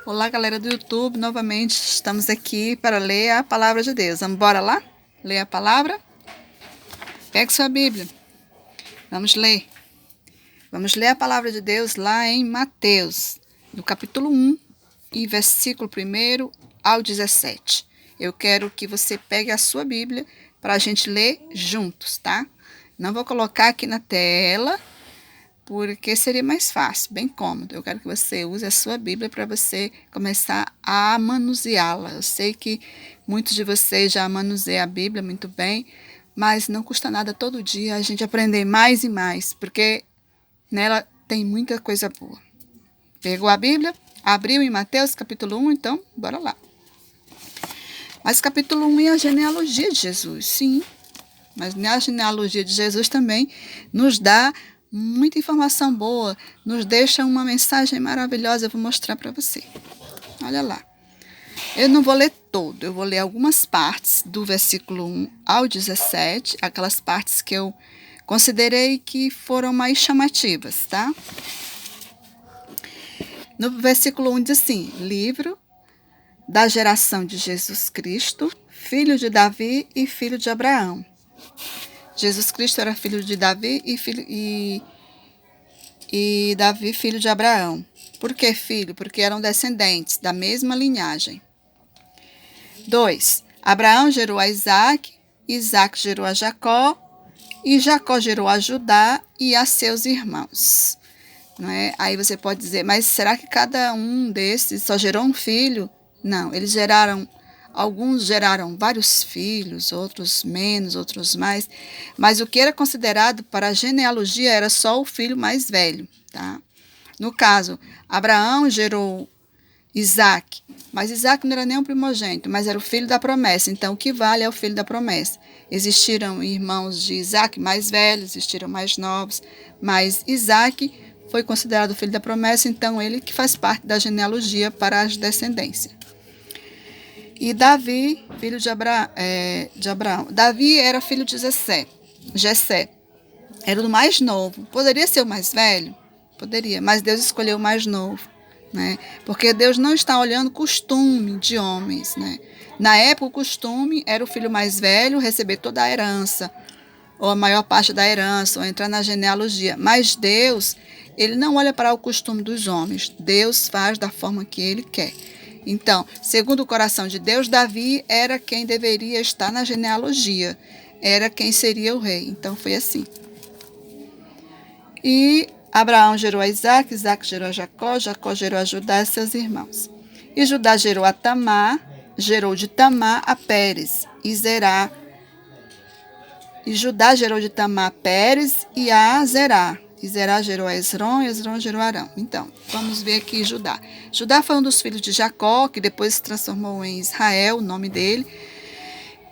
Olá, galera do YouTube, novamente estamos aqui para ler a palavra de Deus. Vamos embora lá? Ler a palavra? Pegue sua Bíblia. Vamos ler. Vamos ler a palavra de Deus lá em Mateus, no capítulo 1, e versículo 1 ao 17. Eu quero que você pegue a sua Bíblia para a gente ler juntos, tá? Não vou colocar aqui na tela, porque seria mais fácil, bem cômodo. Eu quero que você use a sua Bíblia para você começar a manuseá-la. Eu sei que muitos de vocês já manuseiam a Bíblia muito bem, mas não custa nada todo dia a gente aprender mais e mais, porque nela tem muita coisa boa. Pegou a Bíblia? Abriu em Mateus capítulo 1, então bora lá. Mas capítulo 1 é a genealogia de Jesus, sim. Mas na genealogia de Jesus também nos dá muita informação boa, nos deixa uma mensagem maravilhosa. Eu vou mostrar para você. Olha lá. Eu não vou ler todo, eu vou ler algumas partes do versículo 1 ao 17, aquelas partes que eu considerei que foram mais chamativas, tá? No versículo 1 diz assim: livro da geração de Jesus Cristo, filho de Davi e filho de Abraão. Jesus Cristo era filho de Davi e Davi, filho de Abraão. Por que filho? Porque eram descendentes da mesma linhagem. 2. Abraão gerou a Isaac, Isaac gerou a Jacó, e Jacó gerou a Judá e a seus irmãos. Não é? Aí você pode dizer, mas será que cada um desses só gerou um filho? Não, alguns geraram vários filhos, outros menos, outros mais, mas o que era considerado para a genealogia era só o filho mais velho, tá? No caso, Abraão gerou Isaac, mas Isaac não era nem um primogênito, mas era o filho da promessa, então o que vale é o filho da promessa. Existiram irmãos de Isaac mais velhos, existiram mais novos, mas Isaac foi considerado o filho da promessa, então ele que faz parte da genealogia para as descendências. E Davi, filho de Abraão. Davi era filho de Jessé. Era o mais novo. Poderia ser o mais velho? Poderia, mas Deus escolheu o mais novo, né? Porque Deus não está olhando costume de homens, né? Na época, o costume era o filho mais velho receber toda a herança, ou a maior parte da herança, ou entrar na genealogia. Mas Deus, ele não olha para o costume dos homens. Deus faz da forma que ele quer. Então, segundo o coração de Deus, Davi era quem deveria estar na genealogia. Era quem seria o rei. Então, foi assim. E Abraão gerou a Isaac, Isaac gerou a Jacó, Jacó gerou a Judá e seus irmãos. E Judá gerou a Tamar, gerou de Tamar a Pérez e Zerá. E Judá gerou de Tamar Pérez e a Zerá. E Zerá gerou a Esrom, e Esrom gerou a Arão. Então, vamos ver aqui Judá. Judá foi um dos filhos de Jacó, que depois se transformou em Israel, o nome dele.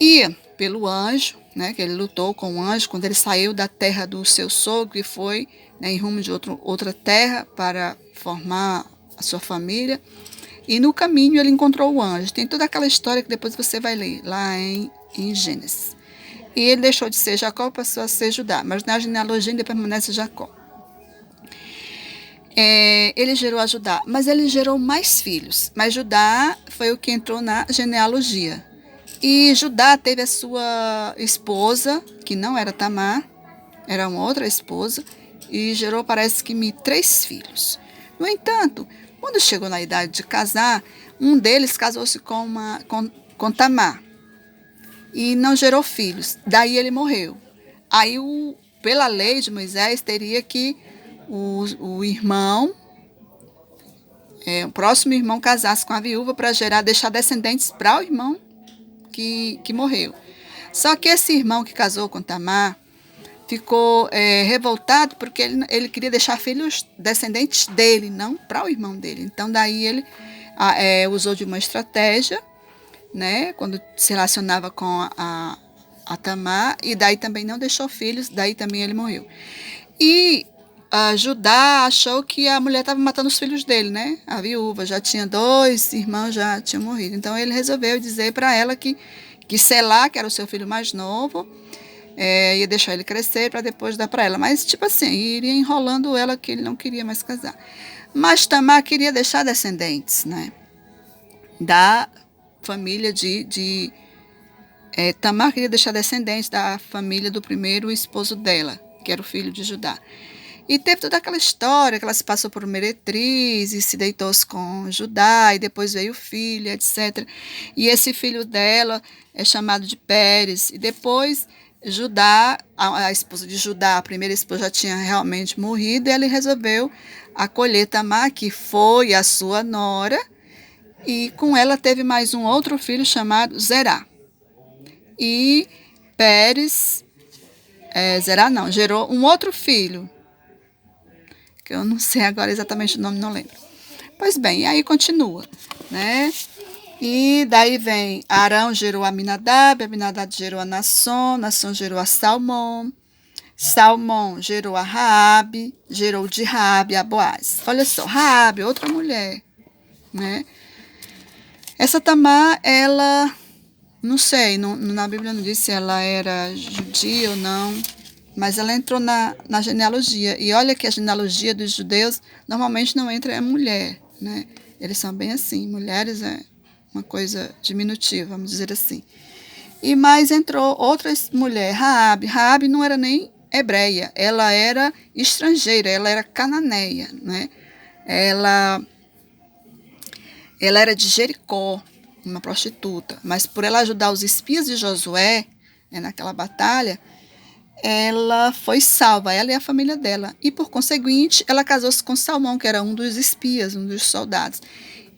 E pelo anjo, né, que ele lutou com o anjo, quando ele saiu da terra do seu sogro e foi, né, em rumo de outra terra para formar a sua família. E no caminho ele encontrou o anjo. Tem toda aquela história que depois você vai ler lá em Gênesis. E ele deixou de ser Jacó, passou a ser Judá. Mas na genealogia ainda permanece Jacó. Ele gerou a Judá, mas ele gerou mais filhos. Mas Judá foi o que entrou na genealogia. E Judá teve a sua esposa, que não era Tamar, era uma outra esposa, e gerou, parece que, 3 filhos. No entanto, quando chegou na idade de casar, um deles casou-se com Tamar. E não gerou filhos. Daí ele morreu. Aí, pela lei de Moisés, teria que o irmão, o próximo irmão, casasse com a viúva para deixar descendentes para o irmão que morreu. Só que esse irmão que casou com Tamar ficou revoltado porque ele queria deixar filhos descendentes dele, não para o irmão dele. Então, daí ele usou de uma estratégia, né, quando se relacionava com a Tamar, e daí também não deixou filhos, daí também ele morreu. E Judá achou que a mulher estava matando os filhos dele, né? A viúva já tinha 2 irmãos, já tinham morrido. Então ele resolveu dizer para ela que Selá, que era o seu filho mais novo, ia deixar ele crescer para depois dar para ela. Mas, tipo assim, iria enrolando ela que ele não queria mais casar. Mas Tamar queria deixar descendentes, né? da família de Tamar queria deixar descendentes da família do primeiro esposo dela, que era o filho de Judá. E teve toda aquela história que ela se passou por meretriz e se deitou-se com Judá, e depois veio o filho, etc. E esse filho dela é chamado de Pérez. E depois Judá, a esposa de Judá, a primeira esposa, já tinha realmente morrido, e ele resolveu acolher Tamar, que foi a sua nora, e com ela teve mais um outro filho chamado Zerá. E Pérez, Zerá não, gerou um outro filho, que eu não sei agora exatamente o nome, não lembro. Pois bem, e aí continua, né? E daí vem Arão gerou Aminadab, Aminadab gerou a Nasson, Nasson gerou a Salmão, Salmão gerou a Raabe, gerou de Raabe a Boaz. Olha só, Raabe, outra mulher, né? Essa Tamar, ela, não sei, na Bíblia não diz se ela era judia ou não, mas ela entrou na genealogia. E olha que a genealogia dos judeus normalmente não entra a mulher, né? Eles são bem assim, mulheres é uma coisa diminutiva, vamos dizer assim. E mais entrou outra mulher, Raabe. Raabe não era nem hebreia, ela era estrangeira, ela era cananeia, né? Ela era de Jericó, uma prostituta, mas por ela ajudar os espias de Josué, né, naquela batalha, ela foi salva, ela e a família dela. E, por conseguinte, ela casou-se com Salmão, que era um dos espias, um dos soldados.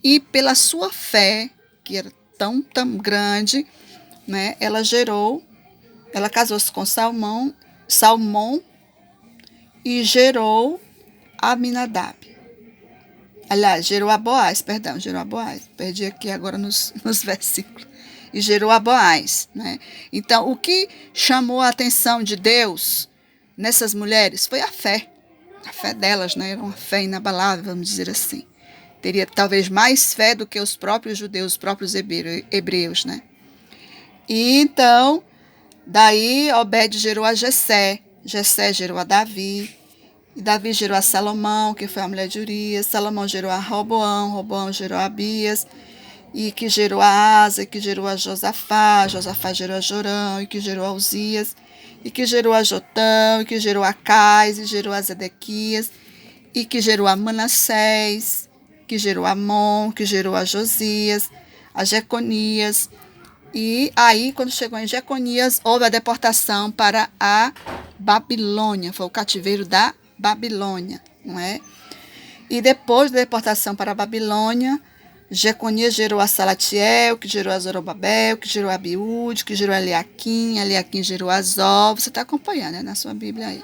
E pela sua fé, que era tão grande, né, ela casou-se com Salmão e gerou Aminadab. Aliás, gerou a Boaz, perdi aqui agora nos versículos. E gerou a Boaz, né? Então, o que chamou a atenção de Deus nessas mulheres foi a fé delas, né? Era uma fé inabalável, vamos dizer assim. Teria talvez mais fé do que os próprios judeus, os próprios hebreus, né? E então, daí Obed gerou a Jessé, Jessé gerou a Davi, e Davi gerou a Salomão, que foi a mulher de Urias, Salomão gerou a Roboão, Roboão gerou a Abias, e que gerou a Asa, e que gerou a Josafá, Josafá gerou a Jorão, e que gerou a Uzias, e que gerou a Jotão, e que gerou a Cais, e gerou a Zedequias, e que gerou a Manassés, que gerou a Amon, que gerou a Josias, a Jeconias. E aí, quando chegou em Jeconias, houve a deportação para a Babilônia, foi o cativeiro da Babilônia, não é? E depois da deportação para a Babilônia, Jeconias gerou a Salatiel, que gerou a Zorobabel, que gerou a Abiúde, que gerou a Eliaquim, Eliaquim gerou a Azó. Você está acompanhando, né, na sua Bíblia aí.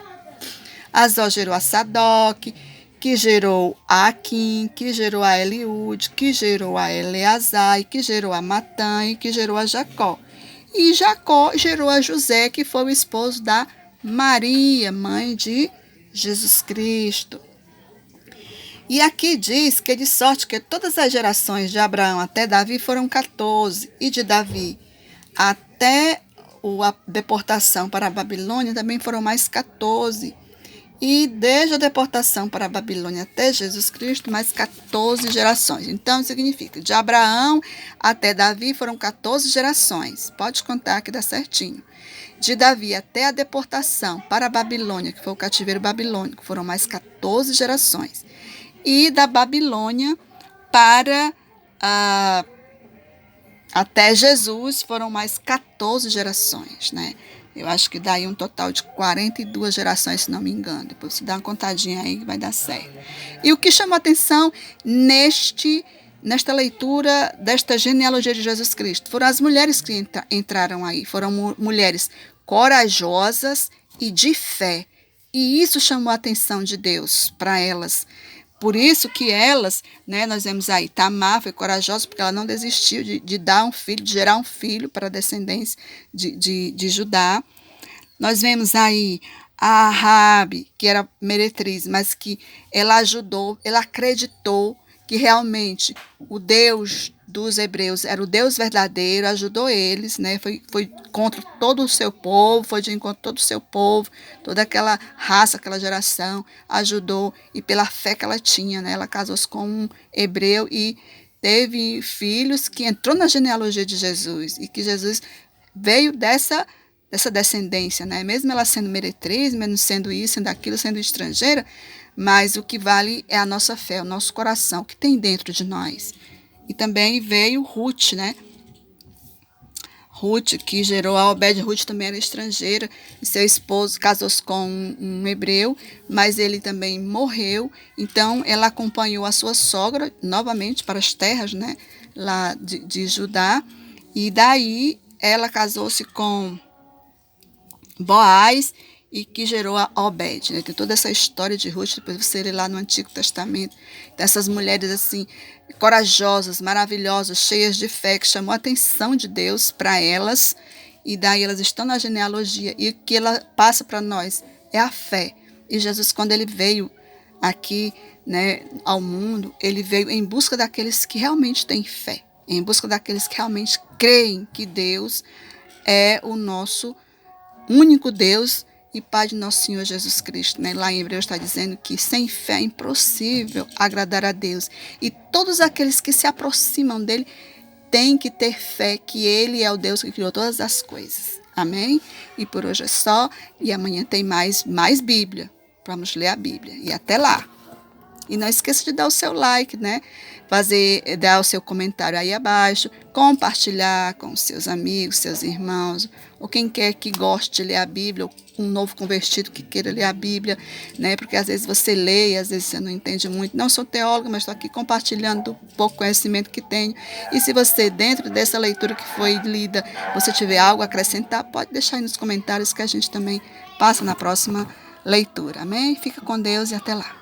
Azó gerou a Sadoc, que gerou a Aquim, que gerou a Eliúde, que gerou a Eleazar, que gerou a Matã, e que gerou a Jacó. E Jacó gerou a José, que foi o esposo da Maria, mãe de Jesus Cristo. E aqui diz que de sorte que todas as gerações de Abraão até Davi foram 14, e de Davi até a deportação para a Babilônia também foram mais 14. E desde a deportação para a Babilônia até Jesus Cristo, mais 14 gerações. Então, significa, de Abraão até Davi foram 14 gerações. Pode contar que dá certinho. De Davi até a deportação para a Babilônia, que foi o cativeiro babilônico, foram mais 14 gerações. E da Babilônia para até Jesus foram mais 14 gerações, né? Eu acho que dá aí um total de 42 gerações, se não me engano. Depois você dá uma contadinha aí que vai dar certo. E o que chamou a atenção nesta leitura desta genealogia de Jesus Cristo foram as mulheres que entraram aí. Foram mulheres corajosas e de fé. E isso chamou a atenção de Deus para elas. Por isso que elas, né, nós vemos aí, Tamar foi corajosa porque ela não desistiu de dar um filho, de gerar um filho para a descendência de Judá. Nós vemos aí a Raabe, que era meretriz, mas que ela ajudou, ela acreditou que realmente o Deus dos hebreus era o Deus verdadeiro, ajudou eles, né? Foi contra todo o seu povo, foi de encontro todo o seu povo, toda aquela raça, aquela geração, ajudou, e pela fé que ela tinha, né? Ela casou-se com um hebreu e teve filhos que entrou na genealogia de Jesus e que Jesus veio dessa descendência, né? Mesmo ela sendo meretriz, mesmo sendo isso, sendo aquilo, sendo estrangeira, mas o que vale é a nossa fé, o nosso coração, que tem dentro de nós. E também veio Ruth, né? Ruth, que gerou a Obed. Ruth também era estrangeira, e seu esposo casou-se com um hebreu, mas ele também morreu. Então, ela acompanhou a sua sogra novamente para as terras, né, lá de Judá, e daí ela casou-se com Boaz, e que gerou a Obed, né? Tem toda essa história de Ruth, depois você lê lá no Antigo Testamento, dessas mulheres assim, corajosas, maravilhosas, cheias de fé, que chamou a atenção de Deus para elas, e daí elas estão na genealogia, e o que ela passa para nós é a fé. E Jesus, quando ele veio aqui, né, ao mundo, ele veio em busca daqueles que realmente têm fé, em busca daqueles que realmente creem que Deus é o nosso único Deus e Pai de nosso Senhor Jesus Cristo, né? Lá em Hebreus está dizendo que sem fé é impossível agradar a Deus. E todos aqueles que se aproximam dele têm que ter fé que ele é o Deus que criou todas as coisas. Amém? E por hoje é só. E amanhã tem mais Bíblia. Vamos ler a Bíblia. E até lá. E não esqueça de dar o seu like, né? Dar o seu comentário aí abaixo, compartilhar com seus amigos, seus irmãos, ou quem quer que goste de ler a Bíblia, ou um novo convertido que queira ler a Bíblia, né? Porque às vezes você lê e às vezes você não entende muito. Não sou teóloga, mas estou aqui compartilhando o pouco conhecimento que tenho. E se você, dentro dessa leitura que foi lida, você tiver algo a acrescentar, pode deixar aí nos comentários que a gente também passa na próxima leitura. Amém? Fica com Deus e até lá.